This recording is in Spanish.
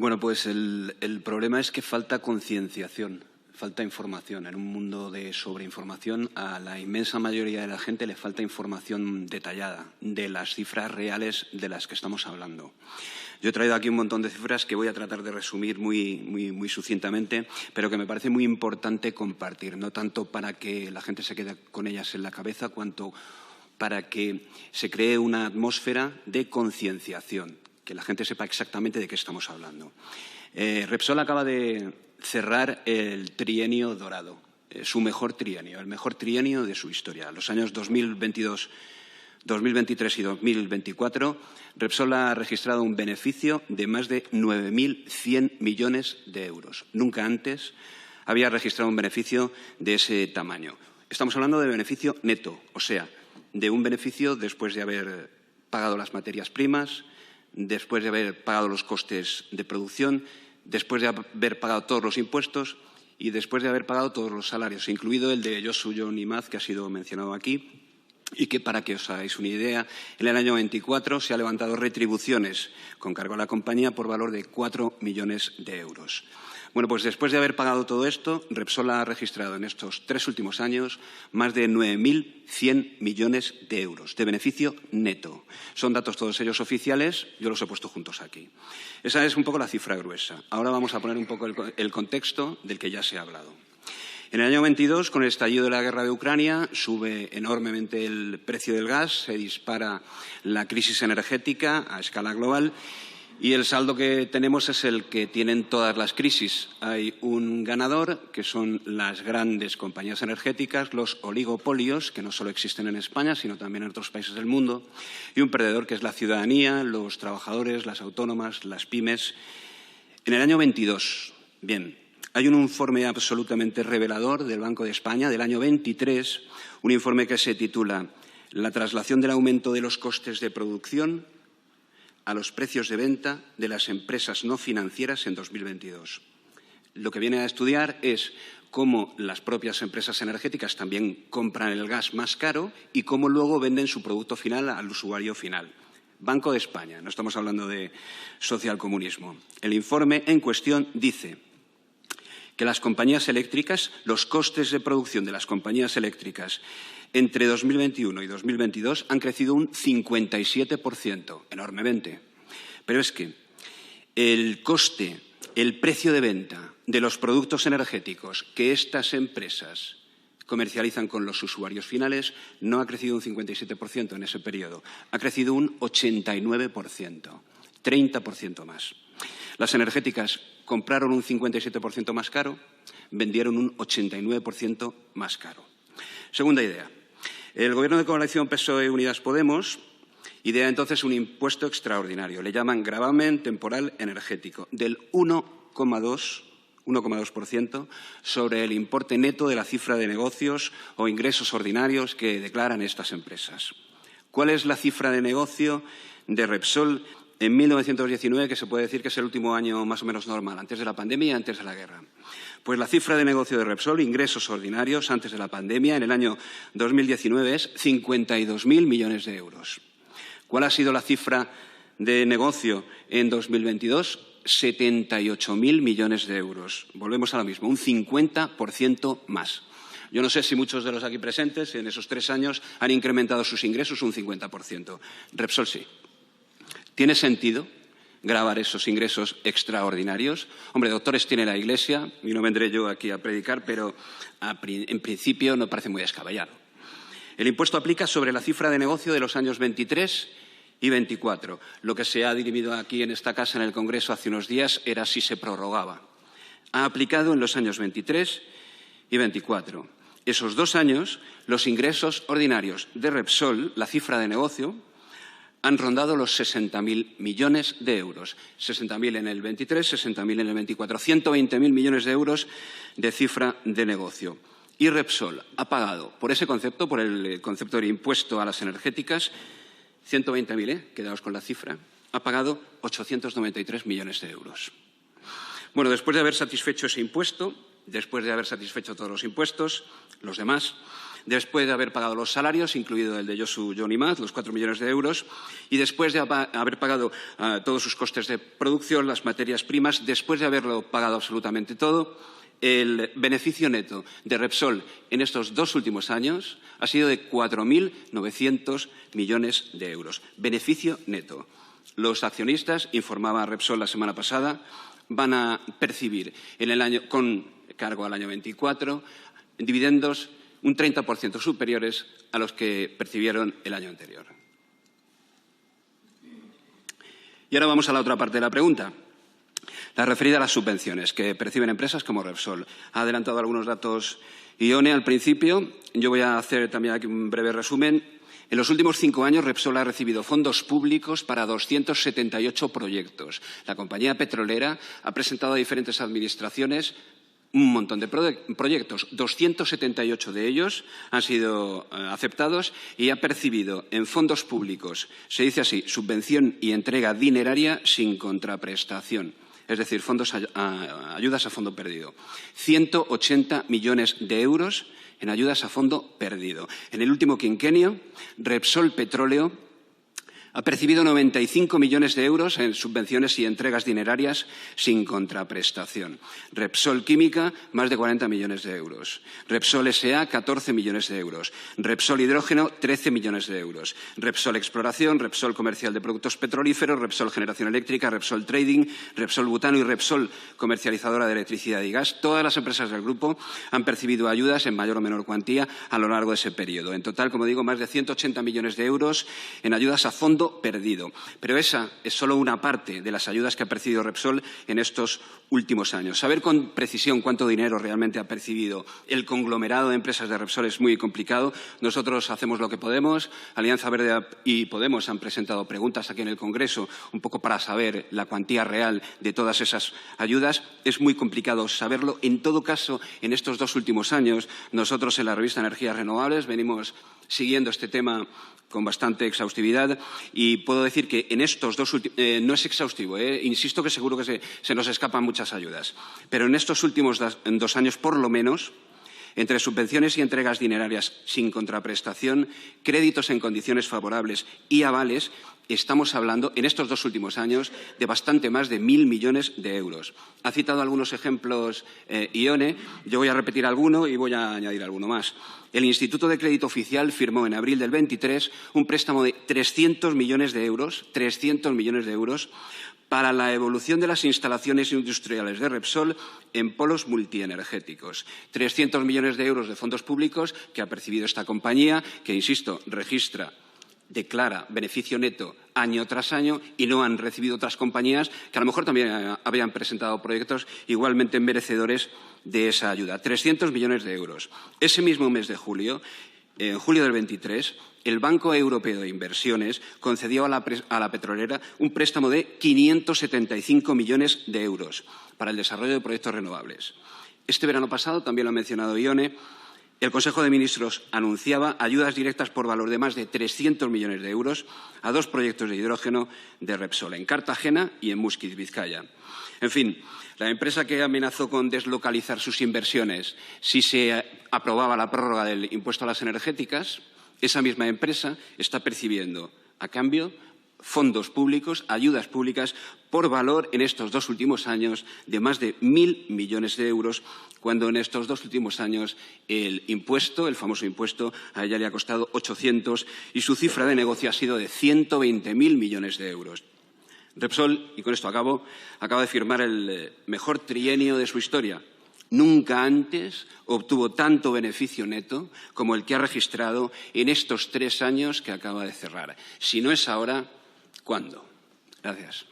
Bueno, pues el problema es que falta concienciación, falta información. En un mundo de sobreinformación, a la inmensa mayoría de la gente le falta información detallada de las cifras reales de las que estamos hablando. Yo he traído aquí un montón de cifras que voy a tratar de resumir muy sucintamente, pero que me parece muy importante compartir, no tanto para que la gente se quede con ellas en la cabeza, cuanto para que se cree una atmósfera de concienciación, que la gente sepa exactamente de qué estamos hablando. Repsol acaba de cerrar el trienio dorado, su mejor trienio, el mejor trienio de su historia. Los años 2022, 2023 y 2024, Repsol ha registrado un beneficio de más de 9.100 millones de euros. Nunca antes había registrado un beneficio de ese tamaño. Estamos hablando de beneficio neto, o sea, de un beneficio después de haber pagado las materias primas, después de haber pagado los costes de producción, después de haber pagado todos los impuestos y después de haber pagado todos los salarios, incluido el de Josu Jon Imaz, que ha sido mencionado aquí, y que, para que os hagáis una idea, en el año 24 se ha levantado retribuciones con cargo a la compañía por valor de 4 millones de euros. Bueno, pues después de haber pagado todo esto, Repsol ha registrado en estos 3 últimos años más de 9.100 millones de euros de beneficio neto. Son datos todos ellos oficiales, yo los he puesto juntos aquí. Esa es un poco la cifra gruesa. Ahora vamos a poner un poco el contexto del que ya se ha hablado. En el año 22, con el estallido de la guerra de Ucrania, sube enormemente el precio del gas, se dispara la crisis energética a escala global y el saldo que tenemos es el que tienen todas las crisis. Hay un ganador, que son las grandes compañías energéticas, los oligopolios, que no solo existen en España, sino también en otros países del mundo, y un perdedor, que es la ciudadanía, los trabajadores, las autónomas, las pymes. En el año 22, bien, hay un informe absolutamente revelador del Banco de España del año 23, un informe que se titula «La traslación del aumento de los costes de producción a los precios de venta de las empresas no financieras en 2022». Lo que viene a estudiar es cómo las propias empresas energéticas también compran el gas más caro y cómo luego venden su producto final al usuario final. Banco de España, no estamos hablando de socialcomunismo. El informe en cuestión dice que las compañías eléctricas, los costes de producción de las compañías eléctricas entre 2021 y 2022 han crecido un 57%, enormemente. Pero es que el coste, el precio de venta de los productos energéticos que estas empresas comercializan con los usuarios finales no ha crecido un 57% en ese periodo, ha crecido un 89%, 30% más. Las energéticas compraron un 57% más caro, vendieron un 89% más caro. Segunda idea. El Gobierno de coalición PSOE-Unidas Podemos idea entonces un impuesto extraordinario. Le llaman gravamen temporal energético del 1,2% sobre el importe neto de la cifra de negocios o ingresos ordinarios que declaran estas empresas. ¿Cuál es la cifra de negocio de Repsol en 1919, que se puede decir que es el último año más o menos normal, antes de la pandemia y antes de la guerra? Pues la cifra de negocio de Repsol, ingresos ordinarios antes de la pandemia, en el año 2019 es 52.000 millones de euros. ¿Cuál ha sido la cifra de negocio en 2022? 78.000 millones de euros. Volvemos a lo mismo, un 50% más. Yo no sé si muchos de los aquí presentes en esos 3 años han incrementado sus ingresos un 50%. Repsol sí. ¿Tiene sentido gravar esos ingresos extraordinarios? Hombre, doctores tiene la Iglesia, y no vendré yo aquí a predicar, pero en principio no parece muy descabellado. El impuesto aplica sobre la cifra de negocio de los años 23 y 24. Lo que se ha dirimido aquí en esta casa, en el Congreso, hace unos días era si se prorrogaba. Ha aplicado en los años 23 y 24. Esos 2 años, los ingresos ordinarios de Repsol, la cifra de negocio, han rondado los 60.000 millones de euros. 60.000 en el 23, 60.000 en el 24. 120.000 millones de euros de cifra de negocio. Y Repsol ha pagado por ese concepto, por el concepto del impuesto a las energéticas, 120.000, quedaos con la cifra, ha pagado 893 millones de euros. Bueno, después de haber satisfecho ese impuesto, después de haber satisfecho todos los impuestos, los demás, después de haber pagado los salarios, incluido el de Josu Jon Imaz, los 4 millones de euros, y después de haber pagado todos sus costes de producción, las materias primas, después de haberlo pagado absolutamente todo, el beneficio neto de Repsol en estos 2 últimos años ha sido de 4.900 millones de euros. Beneficio neto. Los accionistas, informaba Repsol la semana pasada, van a percibir en el año, con cargo al año 24, dividendos un 30% superiores a los que percibieron el año anterior. Y ahora vamos a la otra parte de la pregunta, la referida a las subvenciones que perciben empresas como Repsol. Ha adelantado algunos datos Ione al principio. Yo voy a hacer también aquí un breve resumen. En los últimos 5 años, Repsol ha recibido fondos públicos para 278 proyectos. La compañía petrolera ha presentado a diferentes administraciones un montón de proyectos. 278 de ellos han sido aceptados y ha percibido en fondos públicos, se dice así, subvención y entrega dineraria sin contraprestación. Es decir, ayudas a fondo perdido. 180 millones de euros en ayudas a fondo perdido. En el último quinquenio, Repsol Petróleo ha percibido 95 millones de euros en subvenciones y entregas dinerarias sin contraprestación. Repsol Química, más de 40 millones de euros. Repsol S.A., 14 millones de euros. Repsol Hidrógeno, 13 millones de euros. Repsol Exploración, Repsol Comercial de Productos Petrolíferos, Repsol Generación Eléctrica, Repsol Trading, Repsol Butano y Repsol Comercializadora de Electricidad y Gas. Todas las empresas del grupo han percibido ayudas en mayor o menor cuantía a lo largo de ese periodo. En total, como digo, más de 180 millones de euros en ayudas a fondo perdido. Pero esa es solo una parte de las ayudas que ha percibido Repsol en estos últimos años. Saber con precisión cuánto dinero realmente ha percibido el conglomerado de empresas de Repsol es muy complicado. Nosotros hacemos lo que podemos. Alianza Verde y Podemos han presentado preguntas aquí en el Congreso un poco para saber la cuantía real de todas esas ayudas. Es muy complicado saberlo. En todo caso, en estos 2 últimos años, nosotros en la revista Energías Renovables venimos siguiendo este tema con bastante exhaustividad y puedo decir que en estos 2 últimos, no es exhaustivo, insisto que seguro que se nos escapan muchas ayudas, pero en estos últimos 2 años por lo menos, entre subvenciones y entregas dinerarias sin contraprestación, créditos en condiciones favorables y avales, estamos hablando, en estos 2 últimos años, de bastante más de 1.000 millones de euros. Ha citado algunos ejemplos Ione, yo voy a repetir alguno y voy a añadir alguno más. El Instituto de Crédito Oficial firmó en abril del 23 un préstamo de 300 millones de euros, para la evolución de las instalaciones industriales de Repsol en polos multienergéticos. 300 millones de euros de fondos públicos que ha percibido esta compañía, que, insisto, declara beneficio neto año tras año y no han recibido otras compañías que a lo mejor también habían presentado proyectos igualmente merecedores de esa ayuda. 300 millones de euros. Ese mismo mes de julio, en julio del 23, el Banco Europeo de Inversiones concedió a la petrolera un préstamo de 575 millones de euros para el desarrollo de proyectos renovables. Este verano pasado, también lo ha mencionado Ione, el Consejo de Ministros anunciaba ayudas directas por valor de más de 300 millones de euros a 2 proyectos de hidrógeno de Repsol, en Cartagena y en Muskiz, Vizcaya. En fin, la empresa que amenazó con deslocalizar sus inversiones si se aprobaba la prórroga del impuesto a las energéticas, esa misma empresa está percibiendo, a cambio, fondos públicos, ayudas públicas, por valor en estos 2 últimos años de más de 1.000 millones de euros, cuando en estos 2 últimos años el impuesto, el famoso impuesto, a ella le ha costado 800 y su cifra de negocio ha sido de 120.000 millones de euros. Repsol, y con esto acabo, acaba de firmar el mejor trienio de su historia. Nunca antes obtuvo tanto beneficio neto como el que ha registrado en estos 3 años que acaba de cerrar. Si no es ahora, ¿cuándo? Gracias.